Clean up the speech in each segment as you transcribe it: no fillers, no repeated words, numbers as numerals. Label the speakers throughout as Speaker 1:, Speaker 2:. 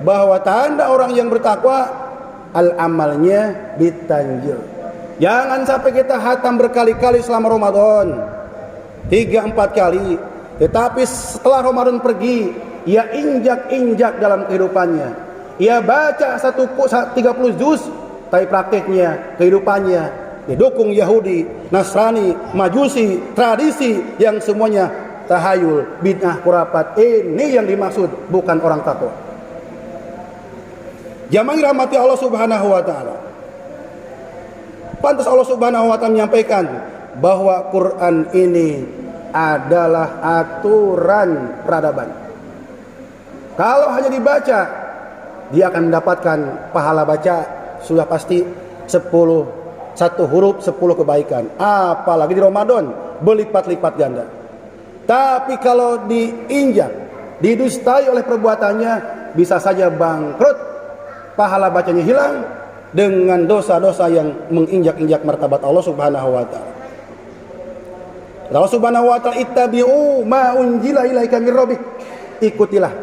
Speaker 1: bahwa tanda orang yang bertakwa al-amalnya ditanjil. Jangan sampai kita khatam berkali-kali selama Ramadan, 3-4 kali, tetapi setelah Ramadan pergi, ia injak-injak dalam kehidupannya. Ia baca 30 juz, tapi prakteknya, kehidupannya didukung Yahudi, Nasrani, Majusi, tradisi yang semuanya tahayul, bid'ah, khurafat. Ini yang dimaksud, bukan orang takwa. Jamaah dirahmati Allah Subhanahu wa taala. Pantas Allah Subhanahu wa taala menyampaikan bahwa Quran ini adalah aturan peradaban. Kalau hanya dibaca, dia akan mendapatkan pahala baca sudah pasti 1 huruf 10 kebaikan. Apalagi di Ramadan berlipat-lipat ganda. Tapi kalau diinjak, didustai oleh perbuatannya, bisa saja bangkrut, pahala bacanya hilang dengan dosa-dosa yang menginjak-injak martabat Allah Subhanahu wa taala. Allah Subhanahu wa taala, ittabi'u ma unzila ilaika mir rabbik. Ikutilah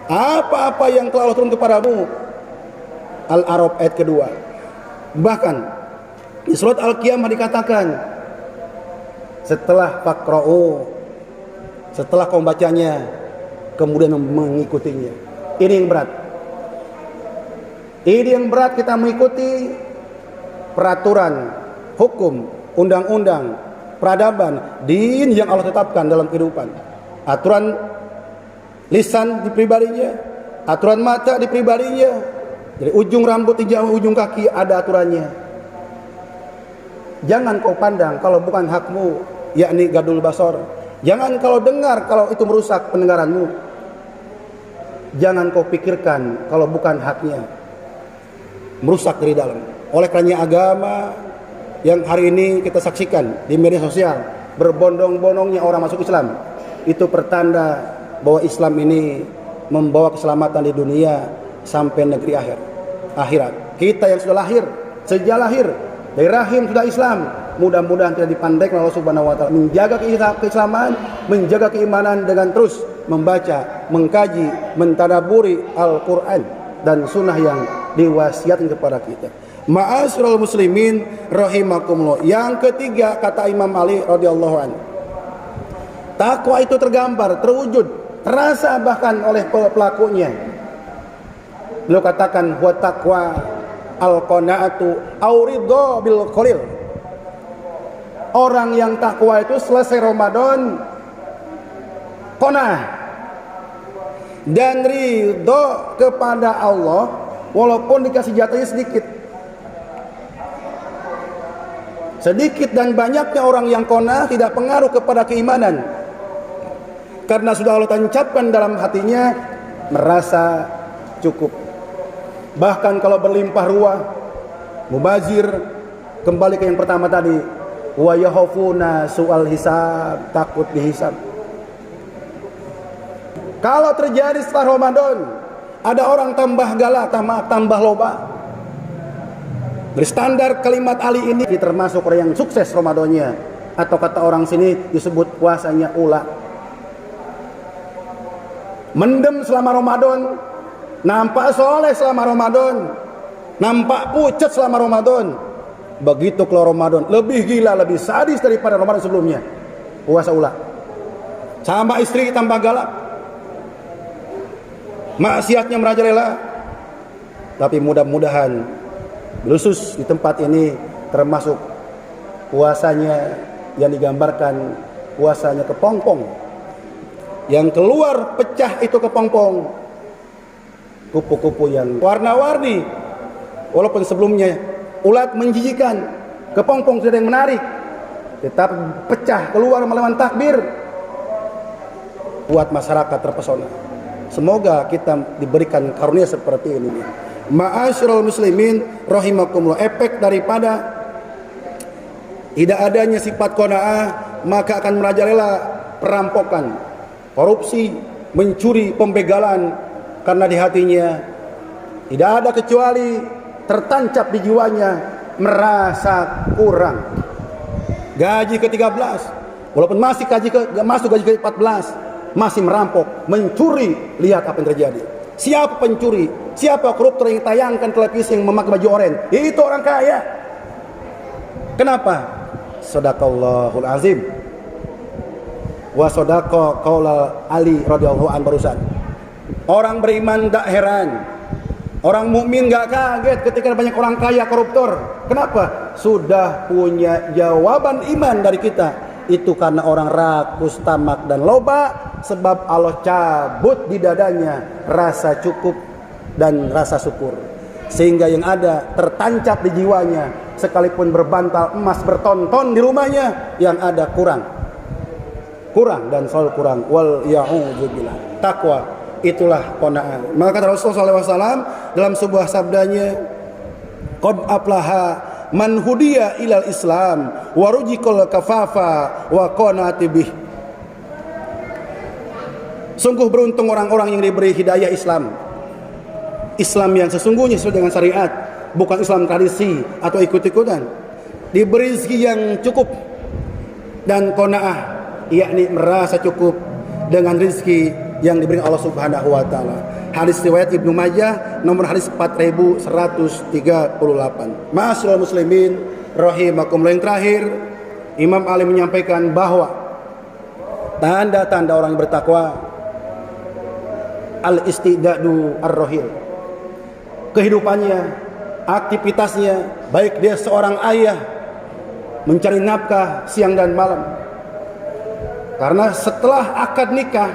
Speaker 1: apa-apa yang telah Allah turun kepadamu. Al-A'raf ayat kedua. Bahkan di surat Al-Qiyamah dikatakan, setelah faqra'u, setelah kau bacanya, kemudian mengikutinya. Ini yang berat. Ini yang berat, kita mengikuti peraturan, hukum, undang-undang, peradaban, din yang Allah tetapkan dalam kehidupan. Aturan lisan di pribadinya, aturan mata di pribadinya. Dari ujung rambut hingga ujung kaki ada aturannya. Jangan kau pandang kalau bukan hakmu, yakni gadul basor. Jangan kalau dengar kalau itu merusak pendengaranmu. Jangan kau pikirkan kalau bukan haknya, merusak dari dalam. Oleh karenanya agama yang hari ini kita saksikan di media sosial, berbondong-bondongnya orang masuk Islam, itu pertanda bahwa Islam ini membawa keselamatan di dunia sampai negeri akhirat. Kita yang sudah lahir, sejak lahir dari rahim sudah Islam, mudah-mudahan tidak dipandai oleh Allah Subhanahu wa taala, menjaga keislaman, menjaga keimanan dengan terus membaca, mengkaji, mentadaburi Al-Qur'an dan sunnah yang diwasiatkan kepada kita. Ma'asyiral muslimin rahimakumullah. Yang ketiga, kata Imam Ali radhiyallahu anhu, takwa itu tergambar, terwujud, terasa bahkan oleh pelakunya. Beliau katakan, wa taqwa al-qanaatu aw ridha bil qalil. Orang yang takwa itu selesai Ramadan qanaah dan ridha kepada Allah walaupun dikasih jatahnya sedikit dan banyaknya orang yang qanaah tidak pengaruh kepada keimanan, karena sudah Allah tancapkan dalam hatinya merasa cukup. Bahkan kalau berlimpah ruah, mubazir, kembali ke yang pertama tadi, wa yakhafuna su'al hisab, takut dihisab. Kalau terjadi setelah Ramadan, ada orang tambah galak, tambah loba. Berstandar kalimat Ali ini termasuk orang yang sukses Ramadannya, atau kata orang sini disebut puasanya ula. Mendem selama Ramadan, nampak soleh selama Ramadan, nampak pucat selama Ramadan. Begitu keluar Ramadan, lebih gila, lebih sadis daripada Ramadan sebelumnya. Puasa ulah. Sama istri tambah galak, maksiatnya merajalela. Tapi mudah-mudahan khusus di tempat ini termasuk puasanya yang digambarkan puasanya kepompong. Yang keluar pecah itu kepompong, kupu-kupu yang warna-warni. Walaupun sebelumnya ulat menjijikan, kepompong sudah yang menarik, tetap pecah keluar melawan takbir, buat masyarakat terpesona. Semoga kita diberikan karunia seperti ini. Ma'asyiral muslimin rahimakumullah. Efek daripada tidak adanya sifat qanaah, maka akan merajalela perampokan, korupsi, mencuri, pembegalan, karena di hatinya tidak ada kecuali tertancap di jiwanya merasa kurang. Gaji ke-13, walaupun masuk gaji ke-14, masih merampok, mencuri. Lihat apa yang terjadi. Siapa pencuri? Siapa koruptor yang tayangkan televisi yang memakai baju oranye? Itu orang kaya. Kenapa? Sadaqallahul azim. Wa sadaqa qaula Ali radhiyallahu an barusan. Orang beriman gak heran, orang mukmin gak kaget ketika banyak orang kaya koruptor. Kenapa? Sudah punya jawaban iman dari kita. Itu karena orang rakus, tamak dan loba, sebab Allah cabut di dadanya rasa cukup dan rasa syukur, sehingga yang ada tertancap di jiwanya. Sekalipun berbantal emas bertonton di rumahnya, yang ada kurang dan selalu kurang. Wal ya'udzubillah. Takwa itulah qanaah. Maka kata Rasulullah SAW dalam sebuah sabdanya, qad aflaha man hudiya ilal Islam wa rujikal kafafa wa qanati bih. Sungguh beruntung orang-orang yang diberi hidayah Islam yang sesungguhnya sesuai dengan syariat, bukan Islam tradisi atau ikut-ikutan. Diberi rezeki yang cukup dan qanaah, yakni merasa cukup dengan rezeki yang diberi Allah Subhanahu wa taala. Hadis riwayat Ibnu Majah nomor hadis 4138. Ma'asyiral muslimin rahimakumullah. Yang terakhir, Imam Ali menyampaikan bahwa tanda-tanda orang yang bertakwa al-istidadu ar-rahil. Kehidupannya, aktivitasnya, baik dia seorang ayah mencari nafkah siang dan malam. Karena setelah akad nikah